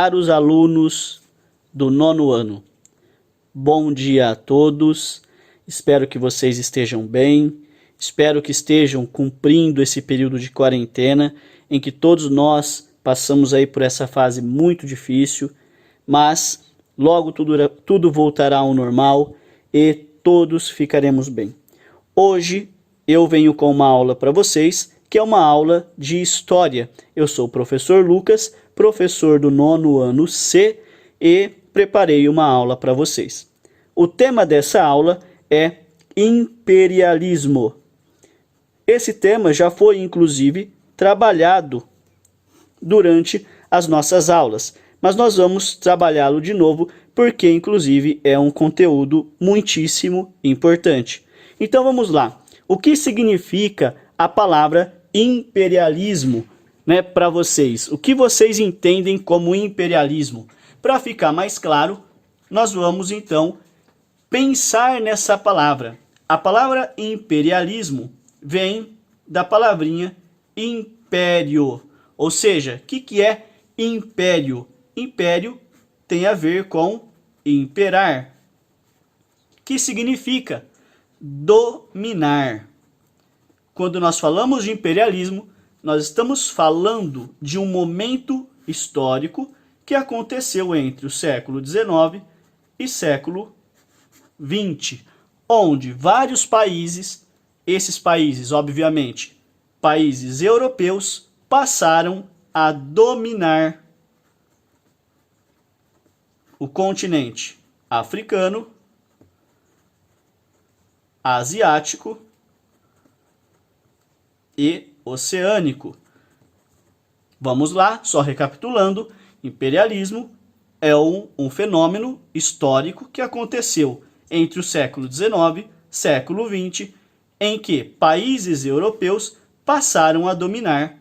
caros alunos do 9º ano. Bom dia a todos, espero que vocês estejam bem, espero que estejam cumprindo esse período de quarentena, em que todos nós passamos aí por essa fase muito difícil, mas logo tudo voltará ao normal e todos ficaremos bem. Hoje eu venho com uma aula para vocês, que é uma aula de História. Eu sou o professor Lucas, professor do 9º ano C, e preparei uma aula para vocês. O tema dessa aula é imperialismo. Esse tema já foi, inclusive, trabalhado durante as nossas aulas, mas nós vamos trabalhá-lo de novo, porque, inclusive, é um conteúdo muitíssimo importante. Então, vamos lá. O que significa a palavra imperialismo, né, para vocês? O que vocês entendem como imperialismo? Para ficar mais claro, nós vamos, então, pensar nessa palavra. A palavra imperialismo vem da palavrinha império. Ou seja, o que é império? Império tem a ver com imperar, que significa dominar. Quando nós falamos de imperialismo, nós estamos falando de um momento histórico que aconteceu entre o século XIX e século XX, onde vários países, esses países, obviamente, países europeus, passaram a dominar o continente africano, asiático e oceânico. Vamos lá, só recapitulando, imperialismo é um fenômeno histórico que aconteceu entre o século XIX e século XX, em que países europeus passaram a dominar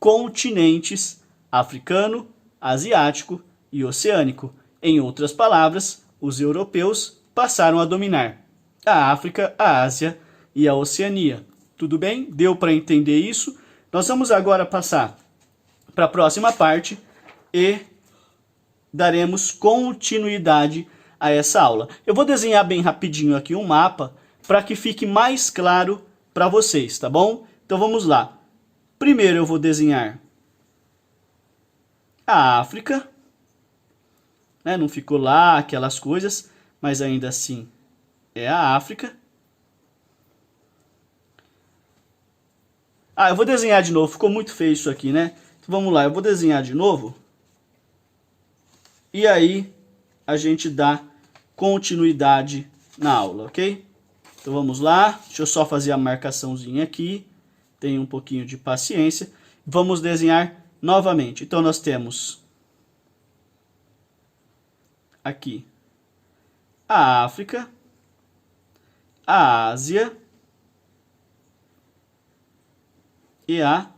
continentes africano, asiático e oceânico. Em outras palavras, os europeus passaram a dominar a África, a Ásia e a Oceania. Tudo bem? Deu para entender isso? Nós vamos agora passar para a próxima parte e daremos continuidade a essa aula. Eu vou desenhar bem rapidinho aqui um mapa para que fique mais claro para vocês, tá bom? Então vamos lá. Primeiro eu vou desenhar a África, né? Não ficou lá aquelas coisas, mas ainda assim é a África. Eu vou desenhar de novo, ficou muito feio isso aqui, né? Então vamos lá, eu vou desenhar de novo. E aí a gente dá continuidade na aula, ok? Então vamos lá, deixa eu só fazer a marcaçãozinha aqui. Tenha um pouquinho de paciência. Vamos desenhar novamente. Então nós temos aqui a África, a Ásia e a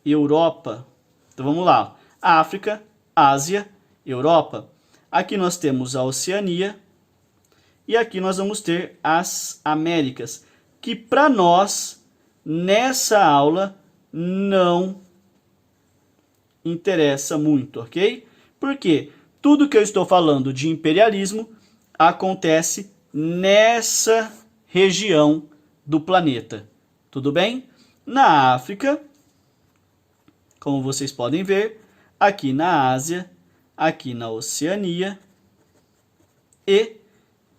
Europa. Então vamos lá. África, Ásia, Europa. Aqui nós temos a Oceania e aqui nós vamos ter as Américas, que para nós, nessa aula, não interessa muito, ok? Porque tudo que eu estou falando de imperialismo acontece nessa região do planeta. Tudo bem? Na África, como vocês podem ver, aqui na Ásia, aqui na Oceania e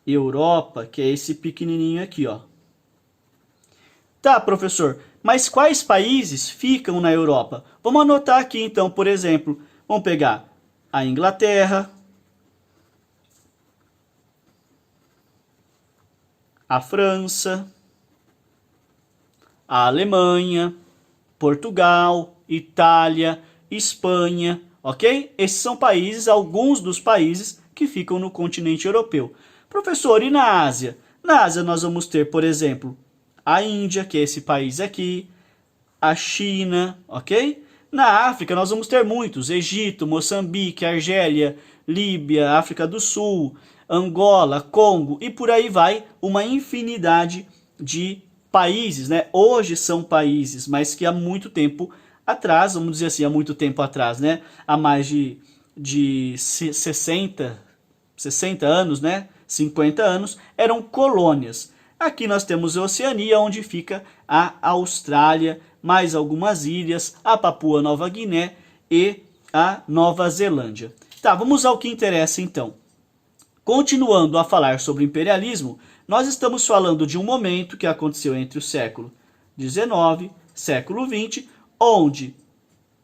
Europa, que é esse pequenininho aqui, ó. Tá, professor, mas quais países ficam na Europa? Vamos anotar aqui, então, por exemplo, vamos pegar a Inglaterra, a França, a Alemanha, Portugal, Itália, Espanha, ok? Esses são países, alguns dos países que ficam no continente europeu. Professor, e na Ásia? Na Ásia nós vamos ter, por exemplo, a Índia, que é esse país aqui, a China, ok? Na África nós vamos ter muitos, Egito, Moçambique, Argélia, Líbia, África do Sul, Angola, Congo e por aí vai, uma infinidade de países, né? Hoje são países, mas que há muito tempo atrás, vamos dizer assim, há muito tempo atrás, né? Há mais de de 60 anos, né? 50 anos, eram colônias. Aqui nós temos a Oceania, onde fica a Austrália, mais algumas ilhas, a Papua Nova Guiné e a Nova Zelândia. Tá, vamos ao que interessa então. Continuando a falar sobre imperialismo, nós estamos falando de um momento que aconteceu entre o século XIX, século XX, onde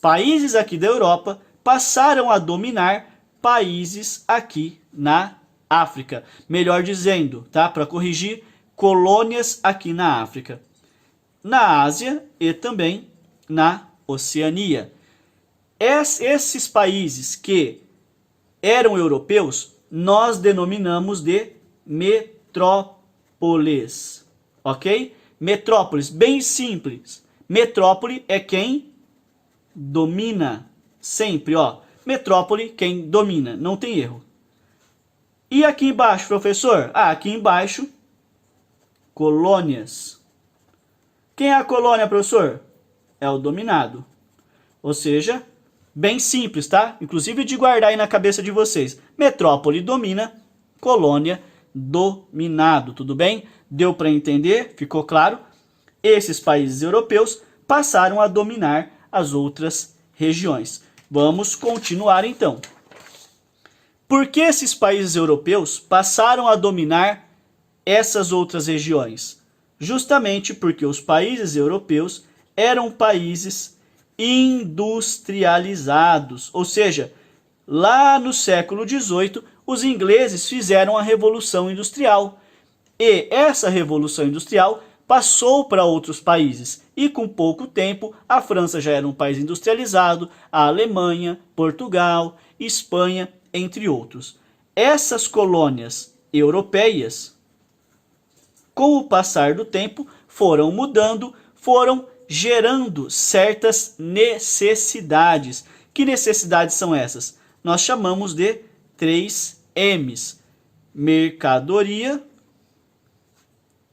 países aqui da Europa passaram a dominar países aqui na África. Melhor dizendo, tá? Para corrigir, colônias aqui na África, na Ásia e também na Oceania. Esses países que eram europeus, nós denominamos de metrópoles, ok? Metrópoles, bem simples. Metrópole é quem domina, sempre, ó. Metrópole, quem domina, não tem erro. E aqui embaixo, professor? Aqui embaixo, colônias. Quem é a colônia, professor? É o dominado. Ou seja, bem simples, tá? Inclusive de guardar aí na cabeça de vocês. Metrópole domina, colônia dominado, tudo bem? Deu para entender? Ficou claro? Esses países europeus passaram a dominar as outras regiões. Vamos continuar então. Por que esses países europeus passaram a dominar essas outras regiões? Justamente porque os países europeus eram países industrializados, ou seja, lá no século XVIII, os ingleses fizeram a Revolução Industrial. E essa Revolução Industrial passou para outros países. E com pouco tempo, a França já era um país industrializado, a Alemanha, Portugal, Espanha, entre outros. Essas colônias europeias, com o passar do tempo, foram mudando, foram gerando certas necessidades. Que necessidades são essas? Nós chamamos de 3 M's. Mercadoria,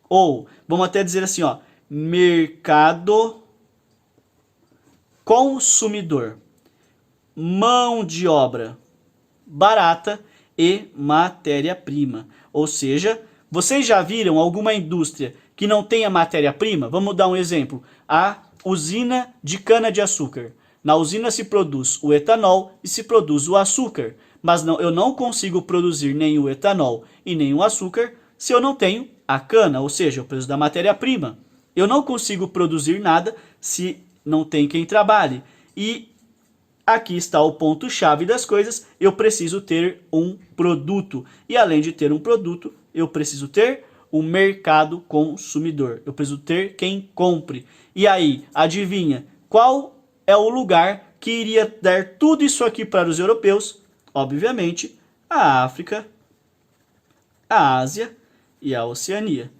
ou vamos até dizer assim, ó, mercado consumidor, mão de obra barata e matéria-prima. Ou seja, vocês já viram alguma indústria que não tenha matéria-prima? Vamos dar um exemplo. A usina de cana-de-açúcar. Na usina se produz o etanol e se produz o açúcar. Mas eu não consigo produzir nem o etanol e nem o açúcar se eu não tenho a cana, ou seja, o preço da matéria-prima. Eu não consigo produzir nada se não tem quem trabalhe. E aqui está o ponto-chave das coisas, eu preciso ter um produto. E além de ter um produto, eu preciso ter um mercado consumidor. Eu preciso ter quem compre. E aí, adivinha, qual é o lugar que iria dar tudo isso aqui para os europeus? Obviamente, a África, a Ásia e a Oceania.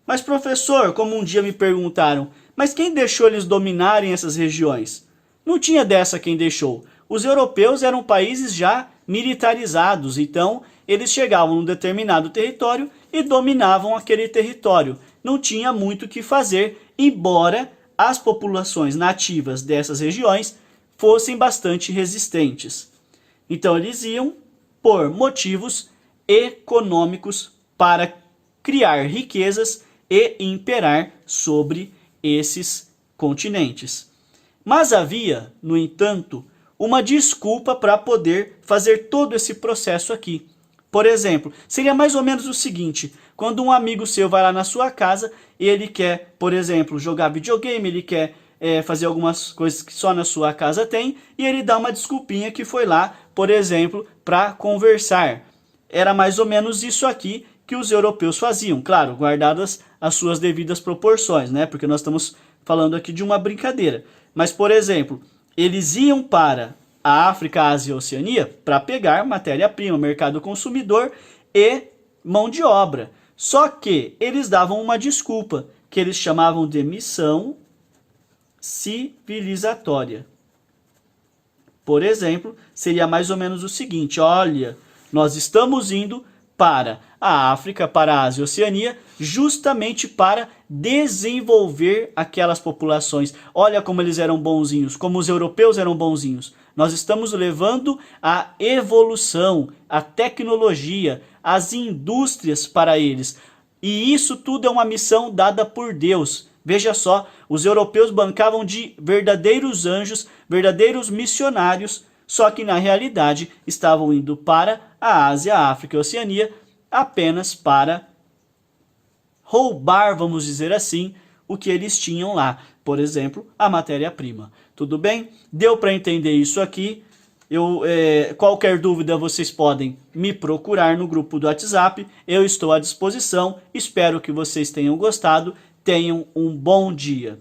Mas professor, como um dia me perguntaram, mas quem deixou eles dominarem essas regiões? Não tinha dessa quem deixou. Os europeus eram países já militarizados, então eles chegavam num determinado território e dominavam aquele território. Não tinha muito o que fazer, embora as populações nativas dessas regiões fossem bastante resistentes. Então eles iam por motivos econômicos para criar riquezas e imperar sobre esses continentes. Mas havia, no entanto, uma desculpa para poder fazer todo esse processo aqui. Por exemplo, seria mais ou menos o seguinte: quando um amigo seu vai lá na sua casa e ele quer, por exemplo, jogar videogame, ele quer fazer algumas coisas que só na sua casa tem, e ele dá uma desculpinha que foi lá, por exemplo, para conversar. Era mais ou menos isso aqui que os europeus faziam, claro, guardadas as suas devidas proporções, né? Porque nós estamos falando aqui de uma brincadeira. Mas, por exemplo, eles iam para a África, a Ásia e a Oceania para pegar matéria-prima, mercado consumidor e mão de obra. Só que eles davam uma desculpa, que eles chamavam de missão civilizatória. Por exemplo, seria mais ou menos o seguinte: olha, nós estamos indo para a África, para a Ásia e a Oceania, justamente para desenvolver aquelas populações. Olha como eles eram bonzinhos, como os europeus eram bonzinhos. Nós estamos levando a evolução, a tecnologia, as indústrias para eles. E isso tudo é uma missão dada por Deus. Veja só, os europeus bancavam de verdadeiros anjos, verdadeiros missionários, só que na realidade estavam indo para a Ásia, a África e a Oceania apenas para roubar, vamos dizer assim, o que eles tinham lá. Por exemplo, a matéria-prima. Tudo bem? Deu para entender isso aqui? Qualquer dúvida vocês podem me procurar no grupo do WhatsApp. Eu estou à disposição. Espero que vocês tenham gostado. Tenham um bom dia.